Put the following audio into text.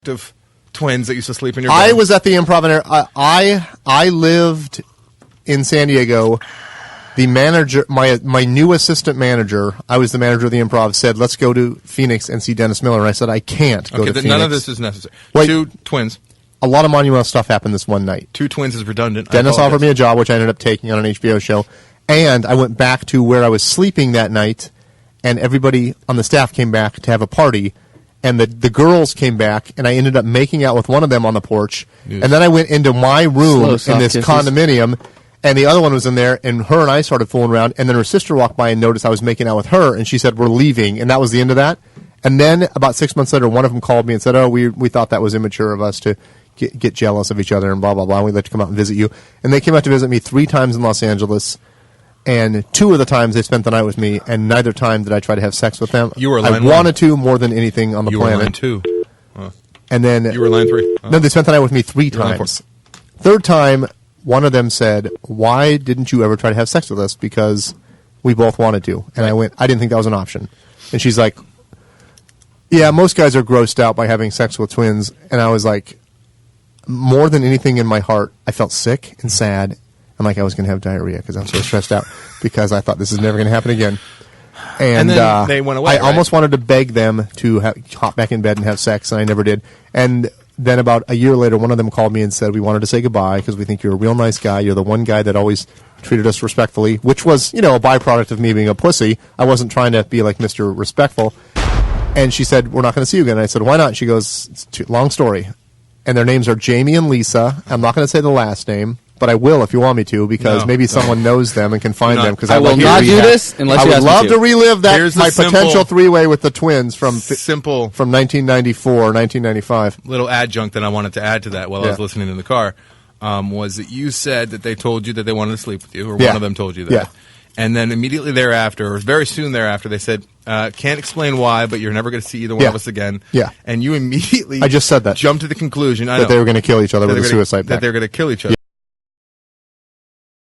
of twins that used to sleep in your bed. I was at the Improv. I lived in San Diego. The manager, my new assistant manager, I was the manager of the Improv, said, let's go to Phoenix and see Dennis Miller. And I said, I can't go to Phoenix. None of this is necessary. Wait, two twins. A lot of monumental stuff happened this one night. Two twins is redundant. Dennis offered me a job, which I ended up taking on an HBO show. And I went back to where I was sleeping that night, and everybody on the staff came back to have a party. And the girls came back, and I ended up making out with one of them on the porch. Yes. And then I went into my room in this condominium, and the other one was in there, and her and I started fooling around. And then her sister walked by and noticed I was making out with her, and she said, we're leaving. And that was the end of that. And then about 6 months later, one of them called me and said, oh, we thought that was immature of us to get jealous of each other and blah, blah, blah. And we'd like to come out and visit you. And they came out to visit me 3 times in Los Angeles. And 2 of the times they spent the night with me, and neither time did I try to have sex with them. You were line 1. I wanted to more than anything on the planet. You were line 2. And then you were line 3. No, they spent the night with me 3 times. 3rd time, one of them said, why didn't you ever try to have sex with us? Because we both wanted to. And I went, I didn't think that was an option. And she's like, yeah, most guys are grossed out by having sex with twins. And I was like, more than anything in my heart, I felt sick and sad. And like I was going to have diarrhea because I'm so stressed out because I thought this is never going to happen again. And then they went away. I almost wanted to beg them to hop back in bed and have sex, and I never did. And then about a year later, one of them called me and said, we wanted to say goodbye because we think you're a real nice guy. You're the one guy that always treated us respectfully, which was, a byproduct of me being a pussy. I wasn't trying to be like Mr. Respectful. And she said, we're not going to see you again. And I said, why not? She goes, it's too long story. And their names are Jamie and Lisa. I'm not going to say the last name. But I will if you want me to, because maybe someone knows them and can find them. Because I will not do this unless you ask me to. I would love to relive that potential 3-way with the twins from 1994, 1995. Little adjunct that I wanted to add to that while I was listening in the car was that you said that they told you that they wanted to sleep with you, or one of them told you that. Yeah. And then immediately thereafter, or very soon thereafter, they said, can't explain why, but you're never going to see either one of us again. Yeah. And you immediately I just said that. Jumped to the conclusion that they were going to kill each other with a suicide pact. That they were going to kill each other.